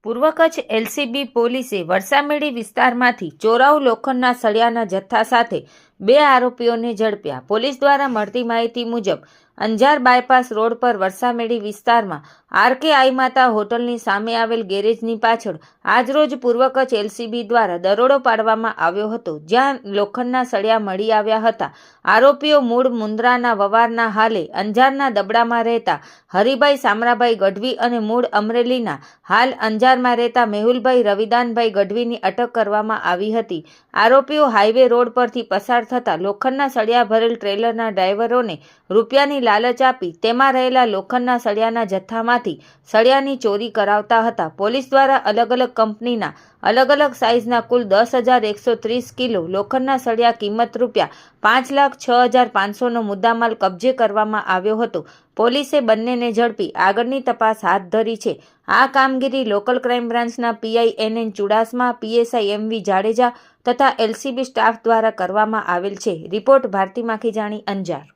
પૂર્વ કચ્છ એલસીબી પોલીસે વરસામેડી વિસ્તારમાંથી ચોરાઉ લોખંડના સળિયાના જથ્થા સાથે 2 આરોપીઓને ઝડપ્યા। પોલીસ દ્વારા મળતી માહિતી મુજબ અંજાર બાયપાસ રોડ પર વરસામેડી વિસ્તારમાં આરકે આઈ માતા હોટલની સામે આવેલ ગેરેજની પાછળ આજરોજ પૂર્વ કચ્છ એલસીબી દ્વારા દરોડો પાડવામાં આવ્યો હતો, જ્યાં લોખંડના સળિયા મળી આવ્યા હતા। આરોપીઓ મૂળ મુન્દ્રાના વવારના હાલે અંજારના દબડામાં રહેતા હરિભાઈ સામરાભાઈ ગઢવી અને મૂળ અમરેલીના હાલ અંજારમાં રહેતા મેહુલભાઈ રવિદાનભાઈ ગઢવીની અટક કરવામાં આવી હતી। આરોપીઓ હાઈવે રોડ પરથી પસાર થતા લોખંડના સળિયા ભરેલ ટ્રેલરના ડ્રાઈવરોને રૂપિયાની લાલચ આપી તેમાં રહેલા લોખંડના સળિયાના જથ્થામાંથી સળિયાની ચોરી કરાવતા હતા। પોલીસ દ્વારા અલગ અલગ કંપનીના અલગ અલગ સાઇઝના કુલ 10,130 કિલો લોખંડના સળિયા કિંમત રૂપિયા 5,06,500નો મુદ્દામાલ કબજે કરવામાં આવ્યો હતો। પોલીસે બંનેને ઝડપી આગળની તપાસ હાથ ધરી છે। આ કામગીરી લોકલ ક્રાઇમ બ્રાન્ચના PI NN Chudasama, PSI MV Jadeja તથા એલસીબી સ્ટાફ દ્વારા કરવામાં આવેલ છે। રિપોર્ટ ભારતી માખીજાણી, અંજાર।